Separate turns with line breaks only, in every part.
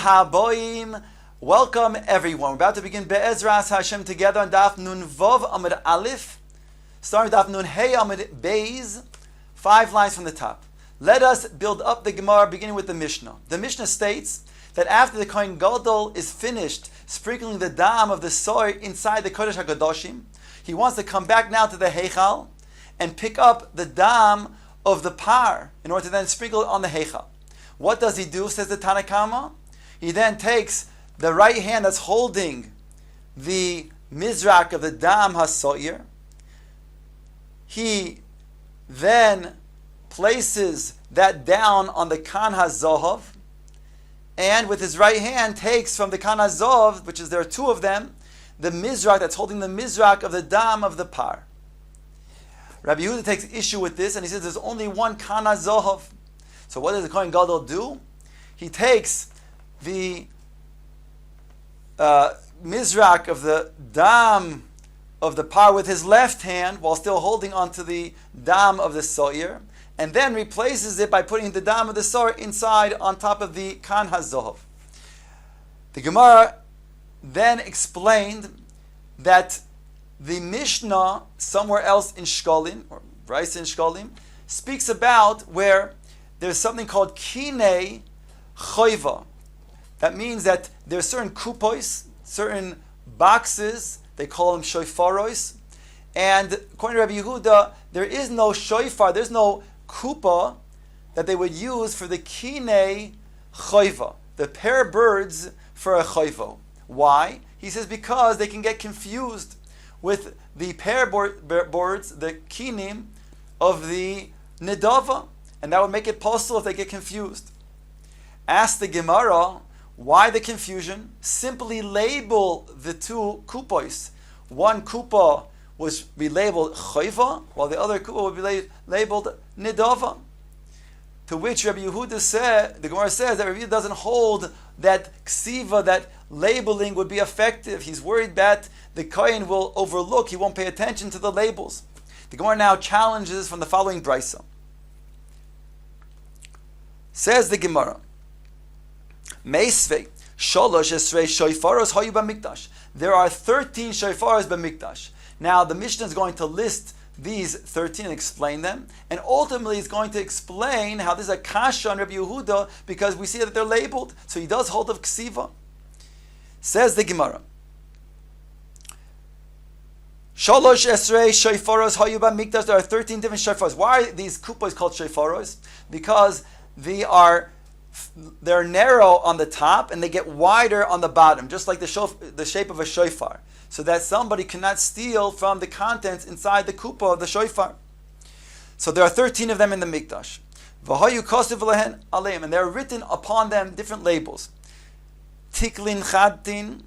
Haboim. Welcome everyone. We're about to begin Be'ezras Hashem together on Daf Nun Vav Amud Aleph, starting with Daf Nun Hey Amud Beis, 5 lines from the top. Let us build up the Gemara beginning with the Mishnah. The Mishnah states that after the Kohen Gadol is finished sprinkling the dam of the soy inside the Kodesh HaKadoshim, he wants to come back now to the Heichal and pick up the dam of the par in order to then sprinkle it on the Heichal. What does he do, says the Tanakama? He then takes the right hand that's holding the mizrak of the dam hasoyer. He then places that down on the kan hazohav, and with his right hand takes from the kan hazohav, which is there are two of them, the mizrak that's holding the mizrak of the dam of the par. Rabbi Yehuda takes issue with this, and he says there's only one kan hazohav. So what does the Kohen Gadol do? He takes the mizrak of the dam of the par with his left hand while still holding onto the dam of the soyer, and then replaces it by putting the dam of the soyer inside on top of the kan hazohav. The Gemara then explained that the Mishnah somewhere else in Shkolim, or Rice in Shkolim, speaks about where there's something called kinei choiva. That means that there are certain kupos, certain boxes, they call them shofaros, and according to Rabbi Yehuda, there is no shofar, there's no kupa that they would use for the kinei choiva, the pair birds for a choivo. Why? He says because they can get confused with the pair boards, the kinim of the nedava, and that would make it possible if they get confused. Ask the Gemara, why the confusion? Simply label the two kupos. One kupa was be labeled choiva, while the other kupa would be labeled nidava. To which Rabbi Yehuda said, the Gemara says that Rabbi Yehuda doesn't hold that ksiva, that labeling would be effective. He's worried that the kohen will overlook, he won't pay attention to the labels. The Gemara now challenges from the following brisa. Says the Gemara, Meisvei, Sholosh Esrei Shoifaros Hayu B'Mikdash. There are 13 Shoifaros B'Mikdash. Now the Mishnah is going to list these 13 and explain them, and ultimately he's going to explain how this is a kasha on Rabbi Yehuda because we see that they're labeled. So he does hold of ksiva. Says the Gemara, Sholosh Esrei Shoifaros Hayu B'Mikdash. There are 13 different Shoifaros. Why are these kupos called Shoifaros? Because they're narrow on the top and they get wider on the bottom, just like the shape of a shofar, so that somebody cannot steal from the contents inside the kupa of the shofar. So there are 13 of them in the mikdash. V'hayu kosiv lehen aleim, and they're written upon them different labels. Tiklin chadtin,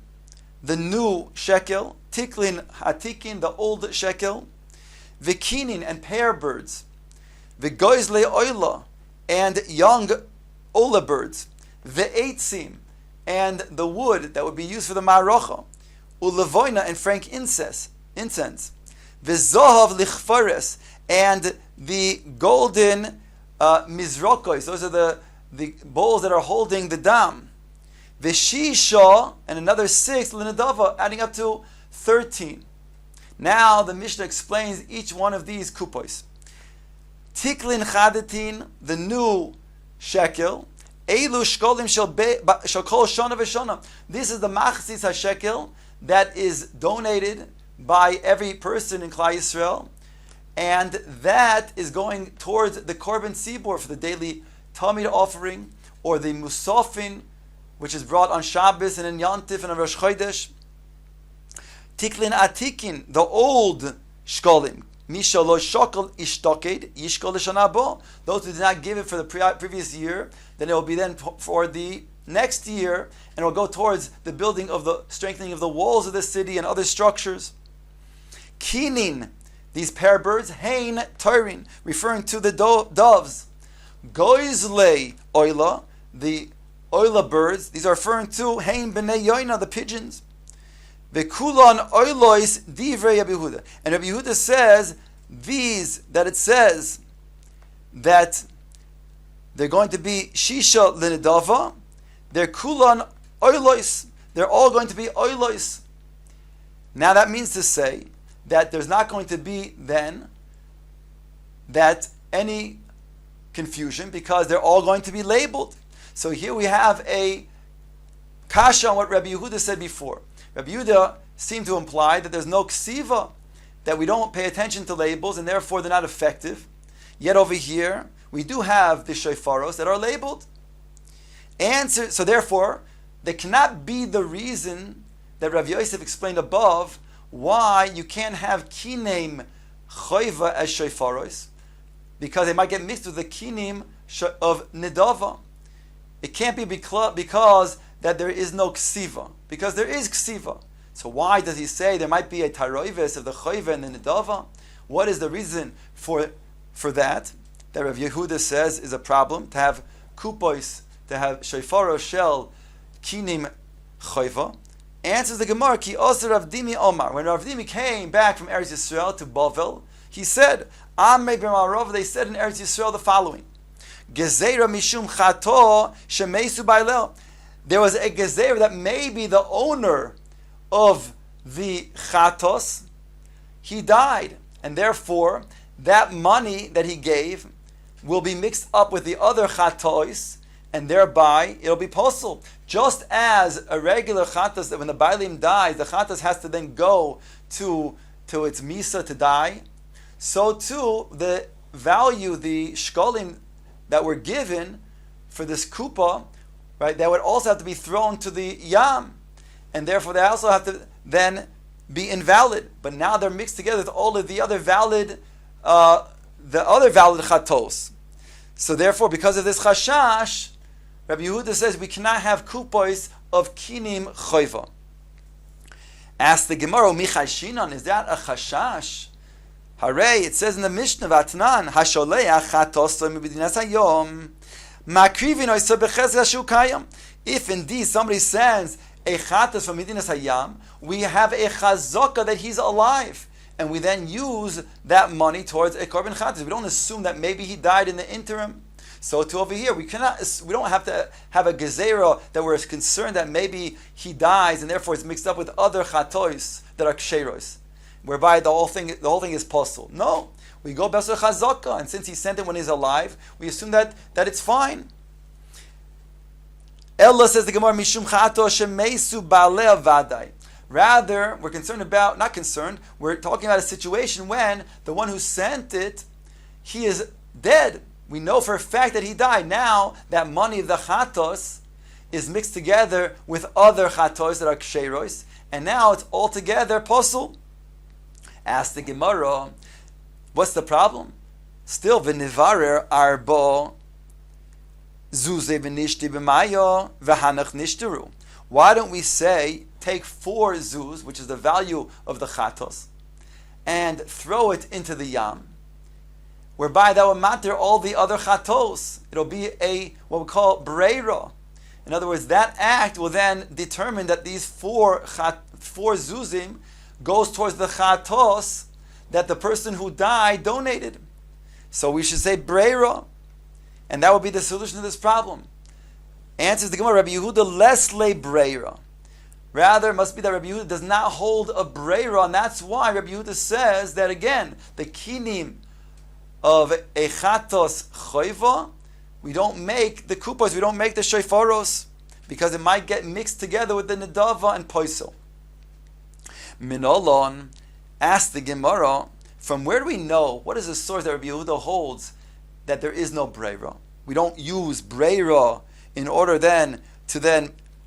the new shekel. Tiklin hatikin, the old shekel. V'kinin, and pair birds. V'goizle oila, and young ola birds. Ve'etzim, and the wood that would be used for the ma'arocha. Ulevoina, and frank incense. Ve'zohav lichfares, and the golden mizrokos. Those are the bowls that are holding the dam. Ve'shisha, and another 6 linadava, adding up to 13. Now the Mishnah explains each one of these kupos. Tiklin chadatin, the new shekel. Elu shkolim shel kol shana v'shana. This is the machzis hashekel that is donated by every person in Klal Yisrael, and that is going towards the korban tzibur for the daily tamid offering, or the musafin, which is brought on Shabbos and in Yantif and on Rosh Chodesh. Tiklin atikin, the old shkolim. Those who did not give it for the previous year, then it will be then for the next year, and it will go towards the building of the strengthening of the walls of the city and other structures. Kinin, these pair birds, hein toirin, referring to the doves. Goizle oila, the oila birds, these are referring to hein b'nei yoina, the pigeons. V'kulon oilois divrei Rabbi Yehuda. And Rabbi Yehuda says it says that they're going to be shisha linedava. they're kulan oilois. They're all going to be oilois. Now that means to say that there's not going to be then that any confusion because they're all going to be labeled. So here we have a kasha on what Rabbi Yehuda said before. Rabbi Yehuda seemed to imply that there's no ksiva, that we don't pay attention to labels and therefore they're not effective. Yet over here, we do have the shofaros that are labeled. And so therefore, they cannot be the reason that Rav Yosef explained above why you can't have kinim choiva as shofaros, because they might get mixed with the kinim of nidava. It can't be because that there is no ksiva, because there is ksiva. So why does he say there might be a taroives of the choiva and the nidava? What is the reason for that? That Rav Yehuda says is a problem to have kupos, to have shofaro shel kinim choiva. Answers the Gemara, Ki Oser Rav Dimi Omar. When Rav Dimi came back from Eretz Yisrael to Bavel, he said, Amei b'marov, they said in Eretz Yisrael the following, Gezeira mishum chato shemesu bailel. There was a gezeira that maybe the owner of the chatos, he died, and therefore that money that he gave will be mixed up with the other chatos, and thereby it'll be posel. Just as a regular chatas, that when the bailim dies, the chatas has to then go to its misa to die, so too the value, the shkolim that were given for this kupa, right, that would also have to be thrown to the yam, and therefore they also have to then be invalid. But now they're mixed together with all of the other valid chatos. So therefore, because of this chashash, Rabbi Yehuda says we cannot have kupos of kinim choiva. Ask the Gemara, Michashinon, is that a chashash? Hooray, it says in the Mishnah, Vatnan, Hasholeach chatos mibedinas hayom, makrivin oisa bechezra shu kayam. If indeed somebody sends a chatos from Medinas Hayam, we have a chazaka that he's alive, and we then use that money towards a korban chatos. We don't assume that maybe he died in the interim. So to over here, we don't have to have a gezerah that we're concerned that maybe he dies and therefore it's mixed up with other chatois that are ksheros, whereby the whole thing is possible. No, we go besar chazaka, and since he sent it when he's alive, we assume that it's fine. Ella, says the Gemara, mishum chato shemesu baalei vadai. Rather, we're we're talking about a situation when the one who sent it, he is dead. We know for a fact that he died. Now, that money of the chatos is mixed together with other chatos that are ksheros, and now it's all together posel. Ask the Gemara, what's the problem? Still, v'nivarer arbo zuze v'nishti b'mayo v'hanach nishtaru. Why don't we say, take 4 zuz, which is the value of the chatos, and throw it into the yam, whereby that will matter all the other chatos. It'll be what we call breira. In other words, that act will then determine that these 4 zuzim goes towards the chatos that the person who died donated. So we should say breira, and that will be the solution to this problem. Answers the Gemara, Rabbi Yehuda less le breira. Rather, it must be that Rabbi Yehuda does not hold a breira, and that's why Rabbi Yehuda says that again, the kinim of a chatos choiva, we don't make the kupas, we don't make the shofaros, because it might get mixed together with the nedava and poisel. Minolon, asked the Gemara, from where do we know, what is the source that Rabbi Yehuda holds that there is no breira? We don't use breira in order then to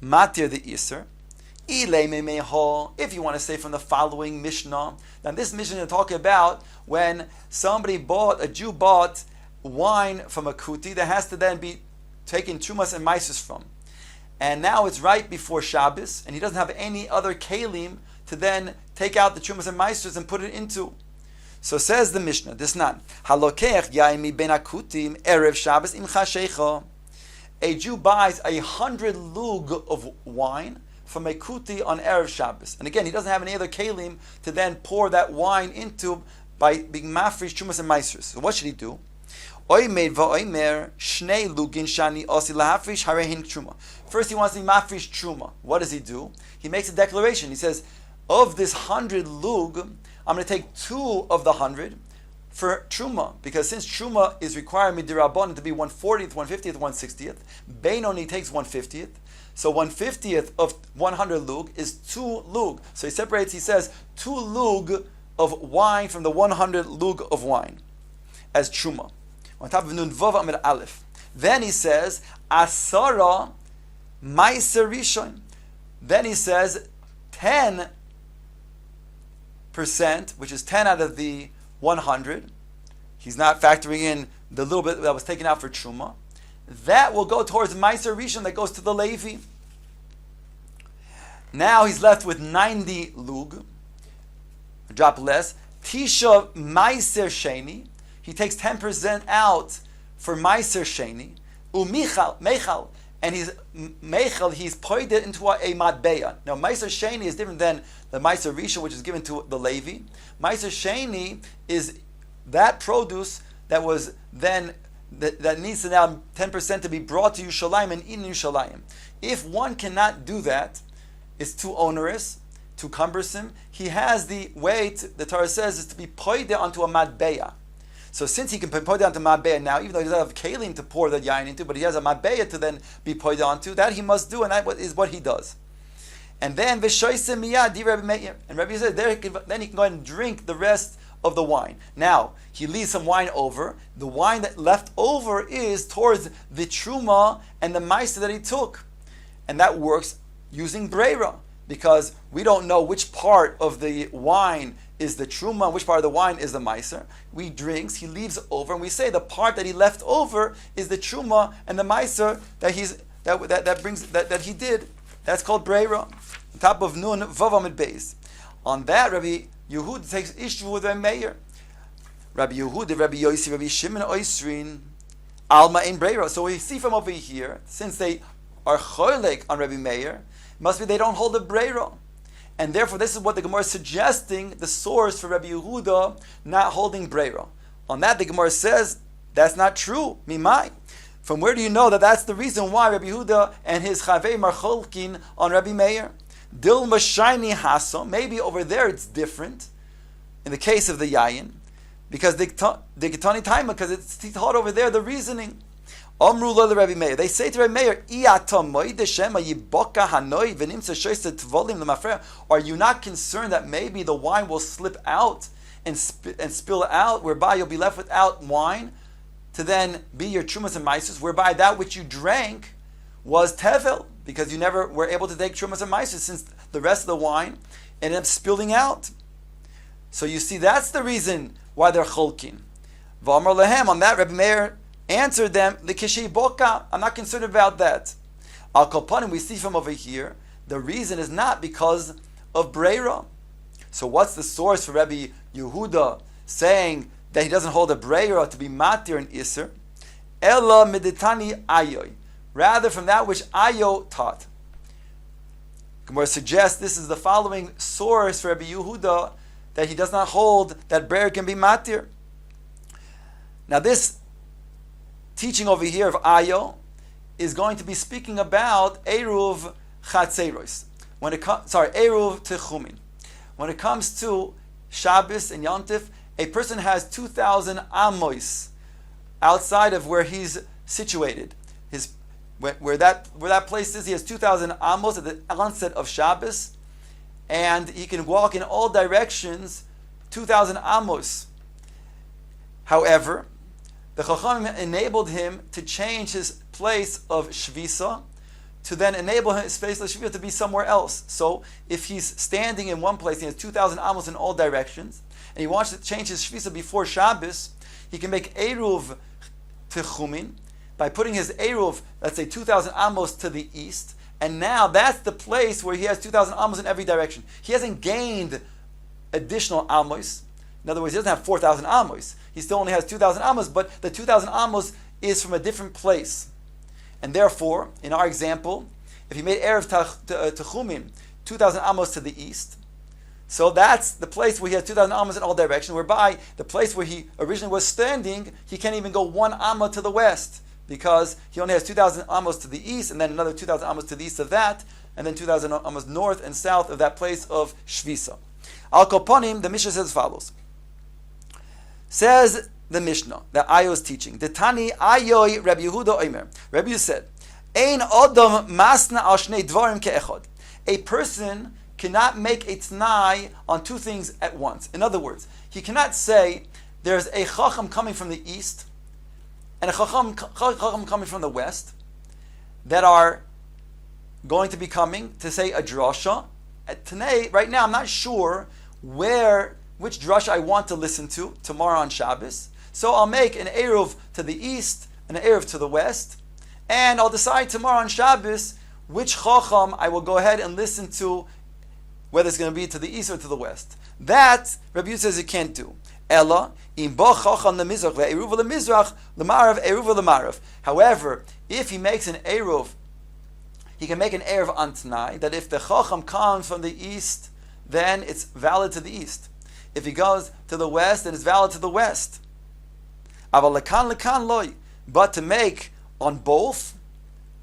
matir the iser. If you want to say from the following Mishnah, now this Mishnah is talking about when a Jew bought wine from a kuti that has to then be taken trumas and maisus from. And now it's right before Shabbos, and he doesn't have any other kalim to then take out the trumas and maisus and put it into. So says the Mishnah, this not halokech yaimi ben akutim erev Shabbos imcha shecha. A Jew buys 100 lug of wine from a kuti on erev Shabbos, and again he doesn't have any other kalim to then pour that wine into by being mafresh trumas and maisers. So what should he do? Oimed va'oimer shnei lugin shani osi lahafrish harehin truma. First he wants to mafrish truma. What does he do? He makes a declaration. He says, of this 100 lug, I'm going to take 2 of the 100 for truma, because since truma is required midirabon to be 1/40th, 1/50th, 1/60th, Beinoni takes 1/50th. So 1/50th of 100 lug is 2 lug. So he separates. He says 2 lug of wine from the 100 lug of wine as truma. On top of nun vav amid aleph. Then he says asara ma'aser rishon. Then he says 10%, which is 10 out of the 100. He's not factoring in the little bit that was taken out for truma. That will go towards ma'aser rishon, that goes to the Levi. Now he's left with 90 lug, a drop less. Tisha ma'aser sheni. He takes 10% out for ma'aser sheni. Mechal, and he's poured it into a matbeya. Now ma'aser sheni is different than the ma'aser rishon, which is given to the Levi. Ma'aser sheni is that produce that was then that needs to now 10% to be brought to Yerushalayim and eaten in Yerushalayim. If one cannot do that, it's too onerous, too cumbersome. He has the way, the Torah says, is to be poured onto a matbeya. So since he can pour down to matbeya now, even though he doesn't have kelim to pour the yain into, but he has a matbeya to then be poured onto, that he must do, and that is what he does. And then v'shoyse miyad di Rabbi Meir, and Rabbi says then he can go ahead and drink the rest of the wine. Now he leaves some wine over. The wine that left over is towards the truma and the ma'aser that he took, and that works using breira, because we don't know which part of the wine is the truma, which part of the wine is the ma'aser. We drinks, he leaves over, and we say the part that he left over is the truma and the ma'aser that he did. That's called breira. On top of nun vav amid beis. On that, Rabbi Yehuda takes issue with Rabbi Meir. Rabbi Yehuda, Rabbi Yossi, Rabbi Shimon Oisrin, Alma in breira. So we see from over here, since they are choylek on Rabbi Meir, must be they don't hold the breira. And therefore, this is what the Gemara is suggesting, the source for Rabbi Yehuda not holding breira. On that, the Gemara says, that's not true. Mimai. From where do you know that that's the reason why Rabbi Yehuda and his chavei are cholkin on Rabbi Meir? Dil mashayni haso. Maybe over there it's different. In the case of the yayin, because the getani taima, because it's taught over there the reasoning. Amru lo Rabbi Meir. They say to Rabbi Meir, are you not concerned that maybe the wine will slip out and spill out, whereby you'll be left without wine to then be your trumas and ma'asos, whereby that which you drank was tevel, because you never were able to take trumas and ma'asos, since the rest of the wine ended up spilling out. So you see, that's the reason why they're cholkin. V'amar lehem, on that Rabbi Meir answered them, L'kishei boka, I'm not concerned about that. Al kolpanim, we see from over here, the reason is not because of breira. So what's the source for Rabbi Yehuda saying that he doesn't hold a breira to be matir and iser? Ella meditani ayoy, rather from that which ayo taught. Gemara suggests this is the following source for Rabbi Yehuda, that he does not hold that breira can be matir. Now this teaching over here of Ayo is going to be speaking about Eruv Chatzeros. Eruv Techumin. When it comes to Shabbos and Yontif, a person has 2,000 amos outside of where he's situated. Where that place is, he has 2,000 amos at the onset of Shabbos, and he can walk in all directions 2,000 amos. However, the Chachamim enabled him to change his place of Shvisa, to then enable his place of Shvisa to be somewhere else. So, if he's standing in one place, he has 2,000 amos in all directions, and he wants to change his Shvisa before Shabbos, he can make Eruv Techumin, by putting his Eruv, let's say 2,000 amos to the east, and now that's the place where he has 2,000 amos in every direction. He hasn't gained additional amos. In other words, he doesn't have 4,000 amos. He still only has 2,000 amos, but the 2,000 amos is from a different place. And therefore, in our example, if he made Erev Techumin 2,000 amos to the east, So that's the place where he has 2,000 amos in all directions, whereby the place where he originally was standing, he can't even go 1 amma to the west, because he only has 2,000 amos to the east, and then another 2,000 amos to the east of that, and then 2,000 amos north and south of that place of Shvisa. Al Koponim, the Mishnah says as follows. Says the Mishnah that Ayo is teaching. The Tani Ayoy Rabbi Yehuda Omer. Rabbi Yehuda said, Ein Odom Masna Al Shnei Dvarim Ke'echad. A person cannot make a t'nai on 2 things at once. In other words, he cannot say there's a chacham coming from the east and a chacham coming from the west that are going to be coming to say a drasha. Today, right now, I'm not sure which drasha I want to listen to tomorrow on Shabbos. So I'll make an eruv to the east and an eruv to the west, and I'll decide tomorrow on Shabbos which chacham I will go ahead and listen to, whether it's going to be to the east or to the west. That Rabbi Yehuda says you can't do. Ella im bo chacham lemizrach ve'eruv lemizrach lemarav eruv lemarav. However, if he makes an eruv, he can make an eruv on t'nai that if the chacham comes from the east, then it's valid to the east. If he goes to the west, then it's valid to the west. Aval lekan loy. But to make on both,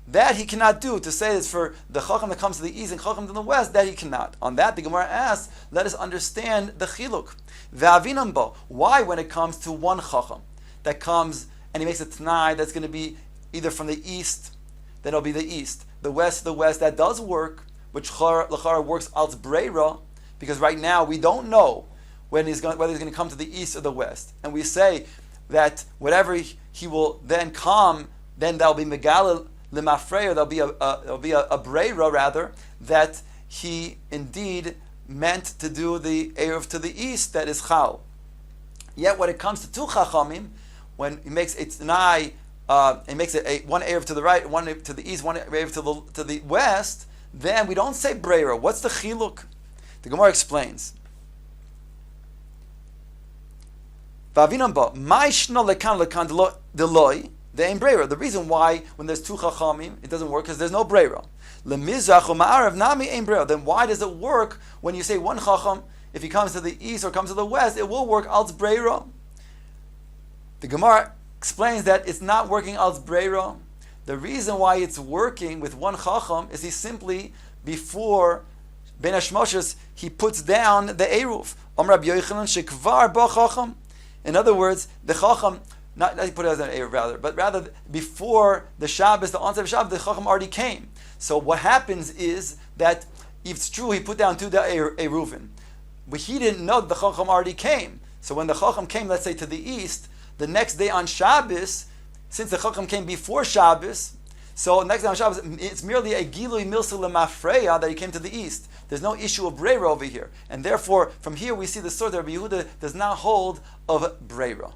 that he cannot do. To say it's for the chacham that comes to the east and chacham to the west, that he cannot. On that, the Gemara asks, let us understand the chiluk. Ve'avinam bo. Why, when it comes to one chacham that comes and he makes a t'nai that's going to be either from the east, then it'll be the east. The west, that does work, which l'chara works als breira, because right now we don't know whether he's going to come to the east or the west. And we say that whatever he will then come, then there'll be megala lemafreya, there'll be a breira rather, that he indeed meant to do the eruv to the east, that is chal. Yet when it comes to 2 chachamim, when he makes a t'nai, he makes one eruv to the right, one to the east, one eruv to the west, then we don't say breira. What's the chiluk? The Gemara explains. The reason why when there's 2 chachamim it doesn't work because there's no breira. Then why does it work when you say one chacham? If he comes to the east or comes to the west, it will work als breira. The Gemara explains that it's not working als breira. The reason why it's working with one chacham is he simply, before Ben Hashmoshes, he puts down the eruv. In other words, the chacham, not he put it as an eruv but rather before the Shabbos, the onset of Shabbos, the chacham already came. So what happens is that if it's true he put down 2 eruvin, but he didn't know that the chacham already came. So when the chacham came, let's say to the east, the next day on Shabbos, since the chacham came before Shabbos, so next day on Shabbos, it's merely a gilui milsa lemafreya that he came to the east. There's no issue of breira over here. And therefore, from here we see the sort that Rabbi Yehuda does not hold of breira.